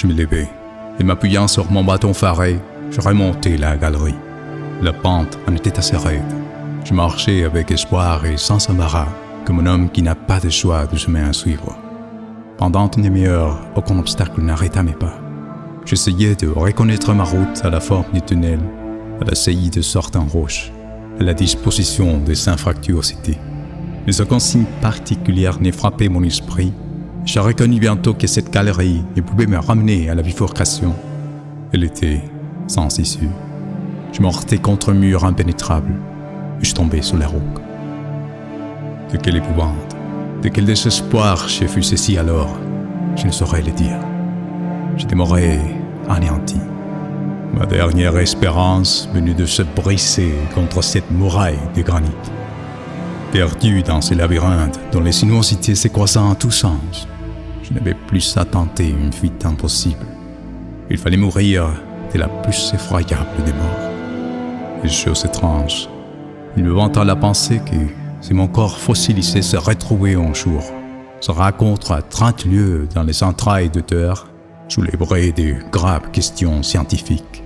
Je me levai et m'appuyant sur mon bâton faré, je remontai la galerie. La pente en était assez raide. Je marchais avec espoir et sans embarras, comme un homme qui n'a pas de choix de chemin à suivre. Pendant une demi-heure, aucun obstacle n'arrêta mes pas. J'essayais de reconnaître ma route à la forme du tunnel, à la saillie de certaines roches, à la disposition des infractuosités. Mais aucune signe particulier ne frappait mon esprit. Je reconnus bientôt que cette galerie ne pouvait me ramener à la bifurcation. Elle était sans issue. Je me heurtais contre un mur impénétrable et je tombais sur la route. De quelle épouvante, de quel désespoir je fus saisi alors, je ne saurais le dire. Je demeurais anéanti. Ma dernière espérance venait de se briser contre cette muraille de granit. Perdu dans ce labyrinthe dont les sinuosités se croisaient en tous sens, je n'avais plus à tenter une fuite impossible. Il fallait mourir de la plus effroyable des morts. Et chose étrange, il me vint à la pensée que si mon corps fossilisé se retrouvait un jour, se rencontre à 30 lieues dans les entrailles de terre, soulèverait de graves questions scientifiques.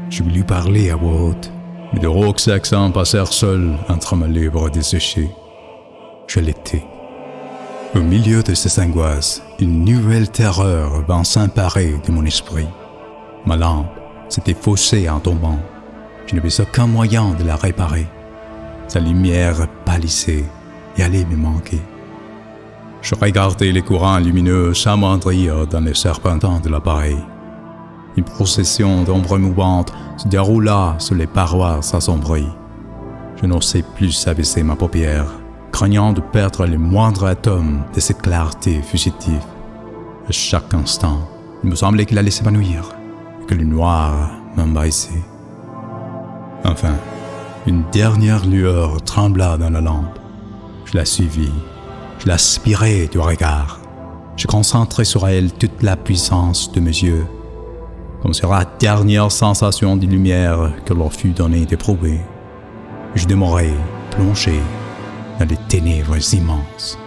Je voulus parler à voix haute, mais de rauques accents passèrent seuls entre ma lèvre desséchée. Je l'étais. Au milieu de ces angoisses, une nouvelle terreur vint s'emparer de mon esprit. Ma lampe s'était faussée en tombant. Je n'avais aucun moyen de la réparer. Sa lumière pâlissait et allait me manquer. Je regardais les courants lumineux s'amoindrir dans les serpentins de l'appareil. Une procession d'ombres mouvantes se déroula sur les parois assombries. Je n'osais plus abaisser ma paupière, craignant de perdre les moindres atomes de cette clarté fugitive. À chaque instant, il me semblait qu'il allait s'évanouir et que le noir m'envahissait. Enfin, une dernière lueur trembla dans la lampe. Je la suivis, je l'aspirai du regard. Je concentrai sur elle toute la puissance de mes yeux, comme sur la dernière sensation de lumière que leur fut donné d'éprouver. Je demeurai plongé dans les ténèbres immenses.